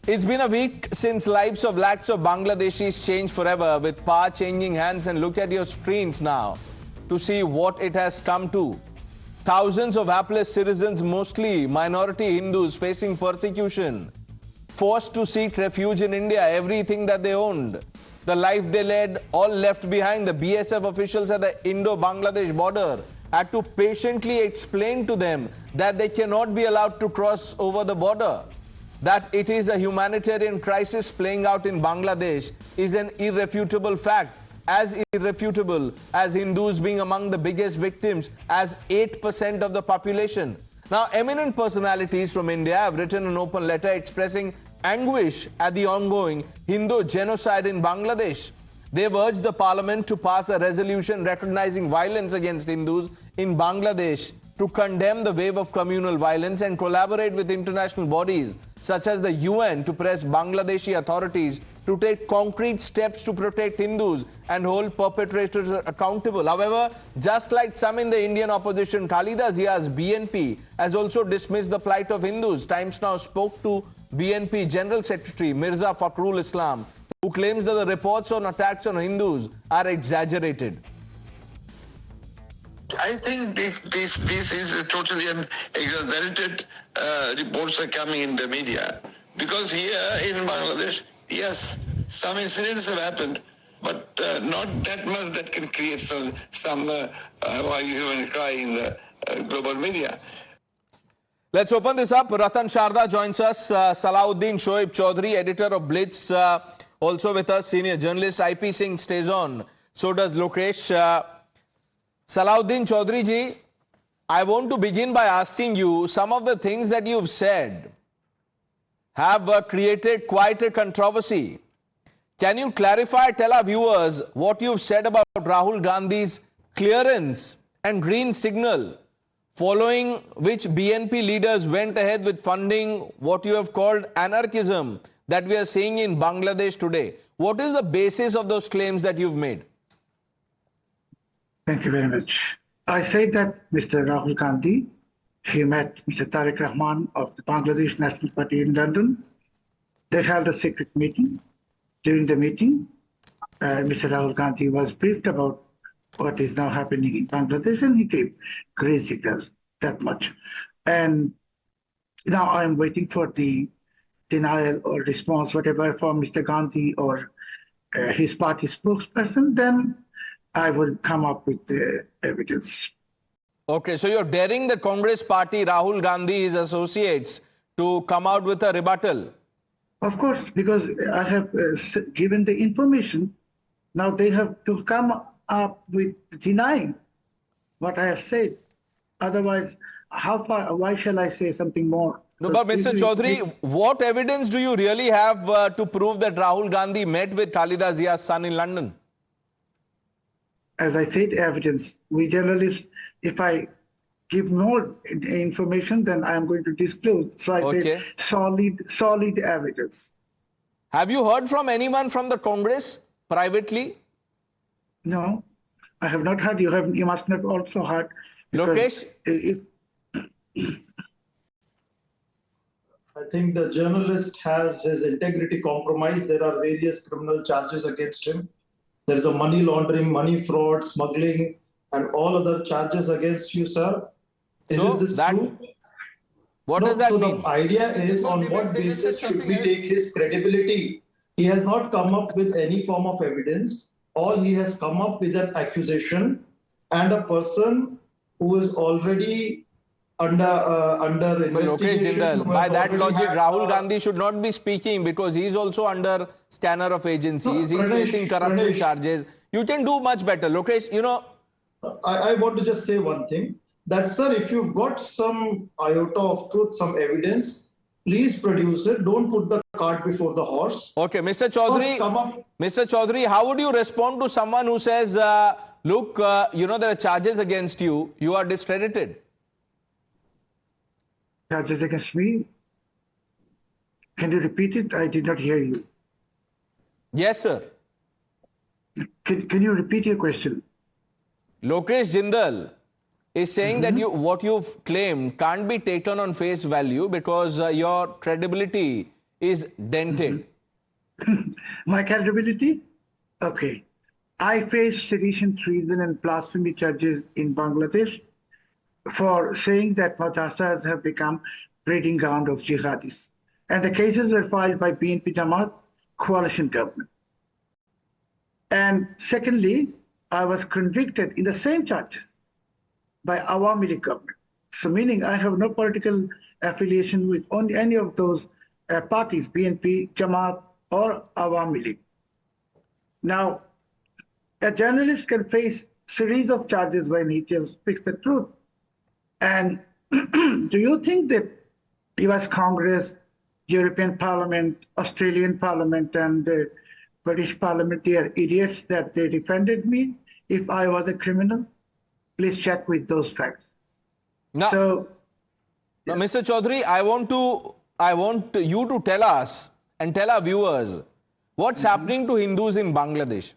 It's been a week since lives of lakhs of Bangladeshis changed forever, with power changing hands, and look at your screens now to see what it has come to. Thousands of hapless citizens, mostly minority Hindus, facing persecution, forced to seek refuge in India, everything that they owned, the life they led, all left behind. The BSF officials at the Indo-Bangladesh border had to patiently explain to them that they cannot be allowed to cross over the border. That it is a humanitarian crisis playing out in Bangladesh is an irrefutable fact, as irrefutable as Hindus being among the biggest victims, as 8% of the population. Now, eminent personalities from India have written an open letter expressing anguish at the ongoing Hindu genocide in Bangladesh. They've urged the parliament to pass a resolution recognizing violence against Hindus in Bangladesh, to condemn the wave of communal violence and collaborate with international bodies such as the UN to press Bangladeshi authorities to take concrete steps to protect Hindus and hold perpetrators accountable. However, just like some in the Indian opposition, Khalida Zia's BNP has also dismissed the plight of Hindus. Times Now spoke to BNP General Secretary Mirza Fakhrul Islam, who claims that the reports on attacks on Hindus are exaggerated. I think this is totally an exaggerated reports are coming in the media. Because here in Bangladesh, yes, some incidents have happened, but not that much that can create some hue and cry in the global media. Let's open this up. Ratan Sharda joins us. Salahuddin Shoaib Chaudhary, editor of Blitz, also with us, senior journalist. IP Singh stays on. So does Lokesh. Salahuddin Chaudhary ji, I want to begin by asking you, some of the things that you've said have created quite a controversy. Can you clarify, tell our viewers what you've said about Rahul Gandhi's clearance and green signal, following which BNP leaders went ahead with funding what you have called anarchism that we are seeing in Bangladesh today? What is the basis of those claims that you've made? Thank you very much. I said that Mr. Rahul Gandhi, he met Mr. Tariq Rahman of the Bangladesh National Party in London. They held a secret meeting. During the meeting, Mr. Rahul Gandhi was briefed about what is now happening in Bangladesh, and he gave green signals, that much. And now I am waiting for the denial or response, whatever, from Mr. Gandhi or his party spokesperson. Then I will come up with the evidence. Okay, so you're daring the Congress party, Rahul Gandhi, his associates, to come out with a rebuttal? Of course, because I have given the information. Now they have to come up with denying what I have said. Otherwise, why shall I say something more? No, but Mr. Chaudhary, what evidence do you really have to prove that Rahul Gandhi met with Khalida Zia's son in London? As I said, evidence. We journalists, if I give more information, then I am going to disclose. So I say solid evidence. Have you heard from anyone from the Congress privately? No, I have not heard. You must have also heard. Lokesh? I think the journalist has his integrity compromised. There are various criminal charges against him. There is a money laundering, money fraud, smuggling, and all other charges against you, sir. Isn't this true? What does that mean? The idea is, on what basis should we take his credibility? He has not come up with any form of evidence. All he has come up with an accusation, and a person who is already under investigation. By that logic, Rahul Gandhi should not be speaking because he's also under scanner of agencies. He's facing corruption charges. You can do much better. Lokesh, you know. I want to just say one thing. That, sir, if you've got some iota of truth, some evidence, please produce it. Don't put the cart before the horse. Okay, Mr. Chaudhary, how would you respond to someone who says, look, there are charges against you. You are discredited. Charges against me? Can you repeat it? I did not hear you. Yes, sir. Can you repeat your question? Lokesh Jindal is saying that what you've claimed can't be taken on face value because your credibility is dented? My credibility? Okay. I faced sedition, treason, and blasphemy charges in Bangladesh for saying that madrasas have become breeding ground of jihadis. And the cases were filed by BNP Jamaat coalition government. And secondly, I was convicted in the same charges by Awami League government. So meaning I have no political affiliation with any of those parties, BNP, Jamaat, or Awami League. Now, a journalist can face series of charges when he speaks the truth. And do you think that US Congress, European Parliament, Australian Parliament, and the British Parliament, they are idiots that they defended me if I was a criminal? Please check with those facts. Now, So, Mr. Chaudhary, I want you to tell us and tell our viewers what's happening to Hindus in Bangladesh.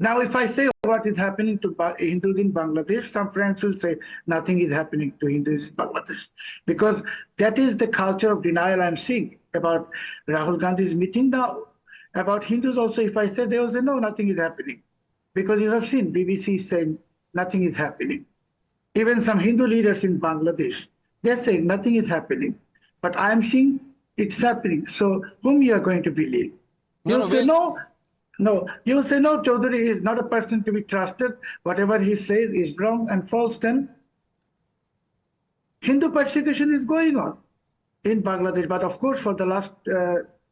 now if I say what is happening to Hindus in Bangladesh, some friends will say nothing is happening to Hindus in Bangladesh. Because that is the culture of denial I'm seeing about Rahul Gandhi's meeting now. About Hindus also, if I say, they will say, no, nothing is happening. Because you have seen BBC saying nothing is happening. Even some Hindu leaders in Bangladesh, they're saying nothing is happening. But I'm seeing it's happening. So whom you are going to believe? You'll say no. No, you will say no, Chaudhary is not a person to be trusted. Whatever he says is wrong and false. Then Hindu persecution is going on in Bangladesh. But of course, for the last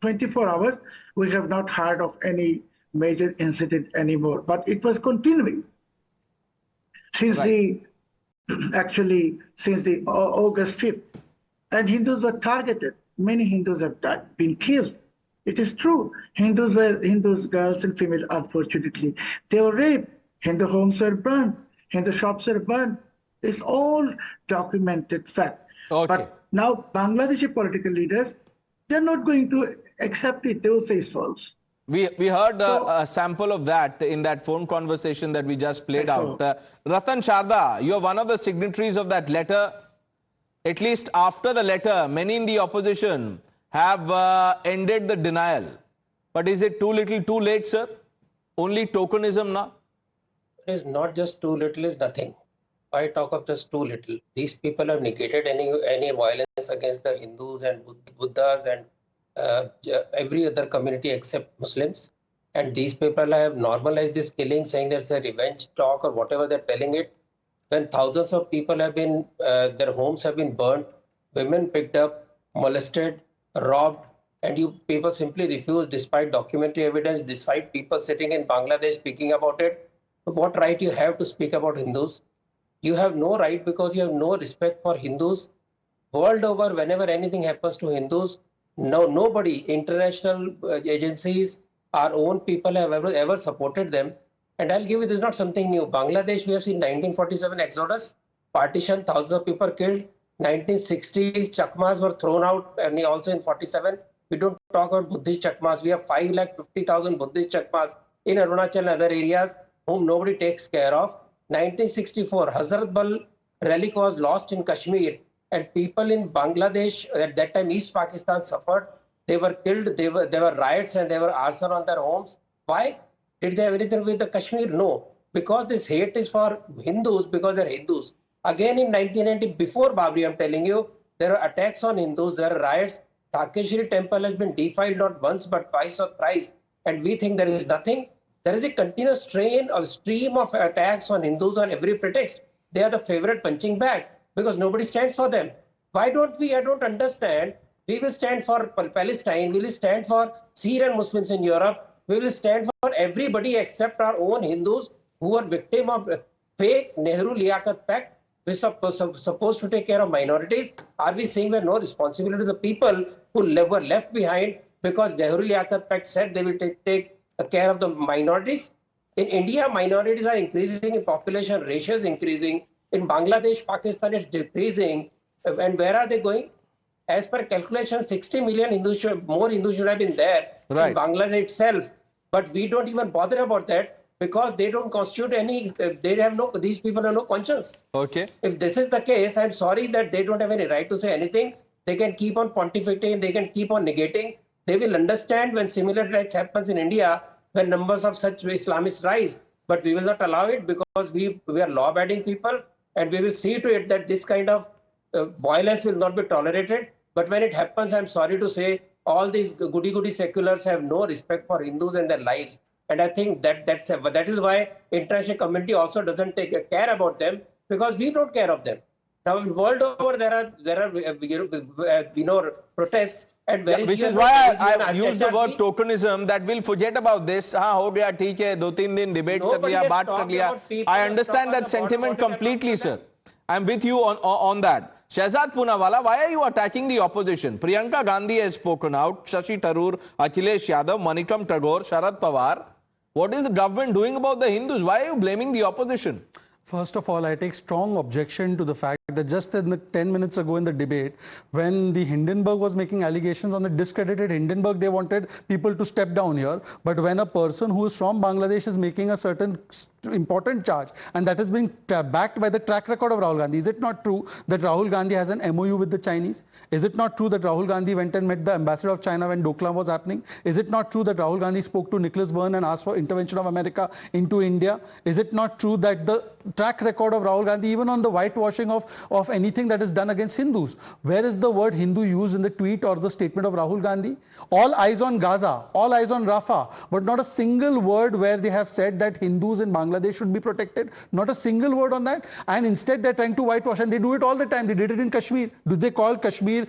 24 hours, we have not heard of any major incident anymore. But it was continuing since since the August 5th. And Hindus were targeted. Many Hindus have been killed. It is true. Hindus, girls and females, unfortunately, they were raped. Hindu homes were burned. Hindu shops were burned. It's all documented fact. Okay. But now Bangladeshi political leaders, they're not going to accept it. They will say it's false. We heard a sample of that in that phone conversation that we just played out. Ratan Sharda, you are one of the signatories of that letter. At least after the letter, many in the opposition have ended the denial. But is it too little, too late, sir? Only tokenism now? It is not just too little, is nothing. I talk of just too little. These people have negated any violence against the Hindus and Buddhas and every other community except Muslims. And these people have normalized this killing, saying there's a revenge talk or whatever they're telling it. When thousands of people have been, their homes have been burnt, women picked up, molested, robbed, and you people simply refuse despite documentary evidence, despite people sitting in Bangladesh speaking about it. What right you have to speak about Hindus? You have no right because you have no respect for Hindus. World over, whenever anything happens to Hindus, nobody, international agencies, our own people have ever supported them. And I'll give you, this is not something new. Bangladesh, we have seen 1947 exodus, partition, thousands of people killed. 1960s, Chakmas were thrown out, and also in 47. We don't talk about Buddhist Chakmas. We have 550,000 Buddhist Chakmas in Arunachal and other areas whom nobody takes care of. 1964, Hazrat Bal relic was lost in Kashmir, and people in Bangladesh, at that time East Pakistan, suffered. They were killed, there were riots, and there were arson on their homes. Why? Did they have anything with the Kashmir? No. Because this hate is for Hindus, because they're Hindus. Again in 1990, before Babri, I'm telling you, there are attacks on Hindus, there are riots. Takeshri temple has been defiled not once but twice or thrice. And we think there is nothing. There is a continuous stream of attacks on Hindus on every pretext. They are the favorite punching bag because nobody stands for them. Why don't we? I don't understand. We will stand for Palestine. We will stand for Syrian Muslims in Europe. We will stand for everybody except our own Hindus who are victim of fake Nehru Liaquat Pact. We're supposed to take care of minorities. Are we saying we have no responsibility to the people who were left behind because Nehru Liaquat Pact said they will take care of the minorities? In India, minorities are increasing in population, ratio is increasing. In Bangladesh, Pakistan, it's decreasing. And where are they going? As per calculation, 60 million more Hindus should have been there in Bangladesh itself. But we don't even bother about that because they don't constitute any, these people have no conscience. Okay. If this is the case, I'm sorry that they don't have any right to say anything. they can keep on pontificating, they can keep on negating. They will understand when similar attacks happens in India, when numbers of such Islamists rise. But we will not allow it because we are law-abiding people, and we will see to it that this kind of violence will not be tolerated. But when it happens, I'm sorry to say, all these goody-goody seculars have no respect for Hindus and their lives. And I think that is why international community also doesn't take care about them, because we don't care of them. Now, world over, there are protests. And which is why I use the word tokenism, that we'll forget about this. हाँ हो गया ठीक है 2-3 दिन debate कर लिया बात कर लिया. I understand that sentiment completely, sir. I'm with you on that. Shehzad Poonawalla, why are you attacking the opposition? Priyanka Gandhi has spoken out. Shashi Tharoor, Akhilesh Yadav, Manikam Tagore, Sharad Pawar. What is the government doing about the Hindus? Why are you blaming the opposition? First of all, I take strong objection to the fact that just in the 10 minutes ago in the debate, when the Hindenburg was making allegations on the discredited Hindenburg, they wanted people to step down here. But when a person who is from Bangladesh is making a certain important charge, and that has been backed by the track record of Rahul Gandhi, is it not true that Rahul Gandhi has an MOU with the Chinese? Is it not true that Rahul Gandhi went and met the ambassador of China when Doklam was happening? Is it not true that Rahul Gandhi spoke to Nicholas Byrne and asked for intervention of America into India? Is it not true that the track record of Rahul Gandhi, even on the whitewashing of anything that is done against Hindus? Where is the word Hindu used in the tweet or the statement of Rahul Gandhi? All eyes on Gaza, all eyes on Rafah, but not a single word where they have said that Hindus in Bangladesh should be protected. Not a single word on that. And instead they're trying to whitewash, and they do it all the time. They did it in Kashmir. Do they call Kashmir,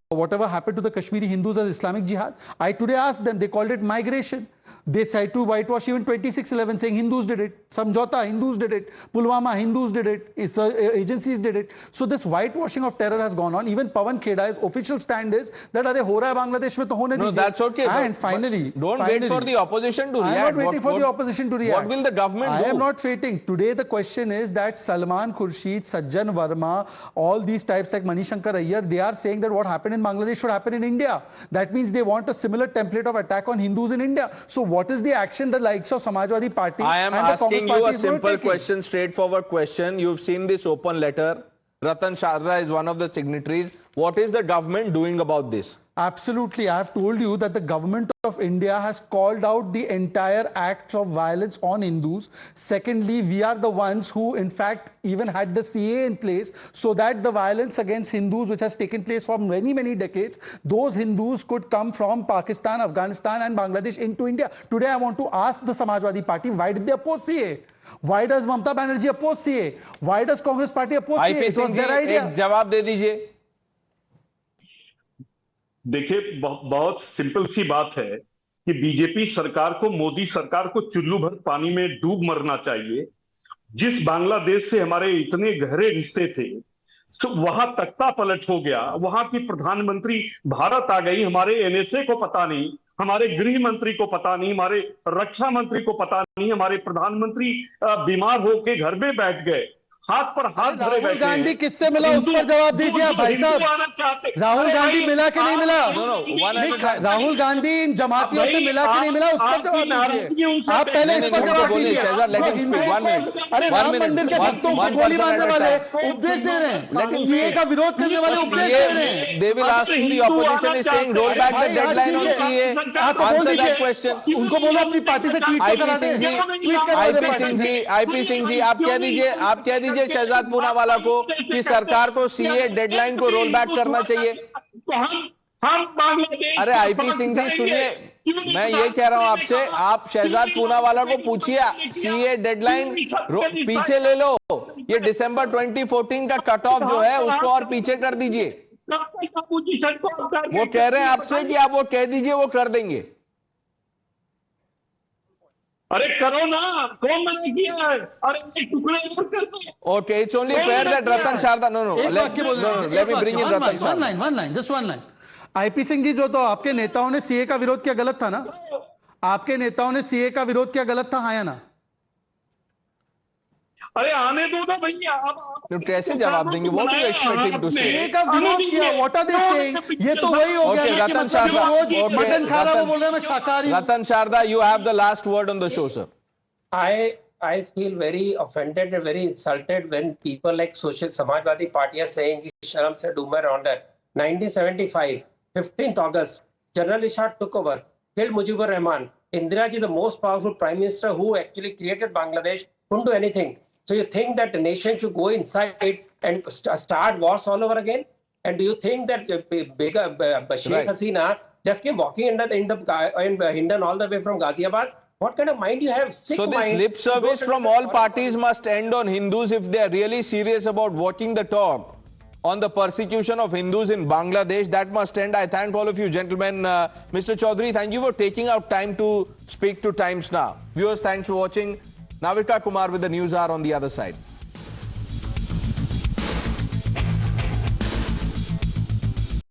whatever happened to the Kashmiri Hindus, as Islamic Jihad? I today asked them, they called it migration. They tried to whitewash even 26/11, saying Hindus did it. Samjhauta, Hindus did it. Pulwama, Hindus did it. Agencies did it. So this whitewashing of terror has gone on. Even Pawan Kheda's official stand is that are ho raha hai Bangladesh mein to hone dijiye. No, that's okay. And finally, wait for the opposition to react. I am not waiting for the opposition to react. What will the government do? I am not waiting. Today the question is that Salman Khurshid, Sajjan Verma, all these types like Manishankar Iyer, they are saying that what happened in Bangladesh should happen in India. That means they want a similar template of attack on Hindus in India. So what is the action the likes of Samajwadi Party I am and the asking Congress you Party a simple question, straightforward question. You've seen this open letter. Ratan Sharda is one of the signatories. What is the government doing about this? Absolutely. I have told you that the government of India has called out the entire acts of violence on Hindus. Secondly, we are the ones who, in fact, even had the CA in place so that the violence against Hindus, which has taken place for many, many decades, those Hindus could come from Pakistan, Afghanistan and Bangladesh into India. Today, I want to ask the Samajwadi Party, why did they oppose CA? Why does Mamata Banerjee oppose CA? Why does Congress Party oppose CA? It was their idea. एक जवाब दे दीजिए. देखिए बहुत simple सी बात है कि BJP सरकार को, मोदी सरकार को चुल्लू भर पानी में डूब मरना चाहिए. जिस बांग्लादेश से हमारे इतने गहरे रिश्ते थे, वहां तख्ता पलट हो गया. वहां की प्रधानमंत्री भारत आ गई. हमारे एनएसए को पता नहीं, हमारे गृह मंत्री को पता नहीं, हमारे रक्षा मंत्री को पता नहीं, हमारे प्रधानमंत्री बीमार होकर घर में बैठ गए. हाथ पर हाथ धरे बैठे. राहुल गांधी किससे मिला, उस पर जवाब दीजिए आप भाई साहब. राहुल गांधी मिला कि नहीं मिला? राहुल गांधी इन जमातियों से मिला कि नहीं मिला, उस पर जवाब दीजिए. आप पहले इस पर जवाब दीजिए. अरे राम मंदिर के भक्तों को गोली मारने वाले उपदेश दे रहे हैं, सीए का विरोध करने वाले उपदेश दे रहे हैं. They will ask you, the opposition is saying roll back the deadline on CA. Answer that question. उनको बोलो अपनी पार्टी से ट्वीट करा दें. IP Singh जी, आप कह दीजिए शहजाद पूनावाला को कि सरकार को सीए डेडलाइन को रोल बैक करना चाहिए. अरे आईपी सिंह जी सुनिए, मैं ये कह रहा हूं आपसे, आप शहजाद पूनावाला को पूछिए सीए डेडलाइन पीछे ले लो. ये दिसंबर 2014 का कट ऑफ जो है उसको और पीछे कर दीजिए. वो कह रहे हैं आपसे कि आप वो कह दीजिए, वो कर देंगे. अरे करो ना, कौन मना किया है? अरे टुकड़े करते. Okay, it's only fair that Ratan Sharda. No. Let me bring in Ratan Sharda. One line, just one line. IP Singh ji, जो तो आपके नेताओं ने सीए का विरोध किया गलत था ना? आपके नेताओं ने सीए का विरोध किया गलत था, हाँ या ना? अरे आने दो ना भैया. तो कैसे जवाब देंगे? What are you expecting to say? CA का विरोध किया, what are they saying? ये तो वही हो गया कि मतलब रोज मटन खा रहा, वो बोल रहे हैं मैं शाकाहारी. Ratan Sharda, you have the last word on the show, sir. I feel very offended and very insulted when people like Social Samajwadi Party are saying कि शर्म से डूब रहे on that. 1975, 15th August, General Ishaq took over, killed Mujibur Rahman. Indira ji, the most powerful prime minister who actually created Bangladesh, couldn't do anything. So you think that the nation should go inside and start wars all over again? And do you think that Sheikh Hasina just came walking in Hindon all the way from Ghaziabad? What kind of mind you have? Sick So this mind. lip service from all parties must end on Hindus if they are really serious about walking the talk on the persecution of Hindus in Bangladesh. That must end. I thank all of you gentlemen. Mr. Chaudhary, thank you for taking out time to speak to Times Now. Viewers, thanks for watching. Navika Kumar with the News Hour on the other side.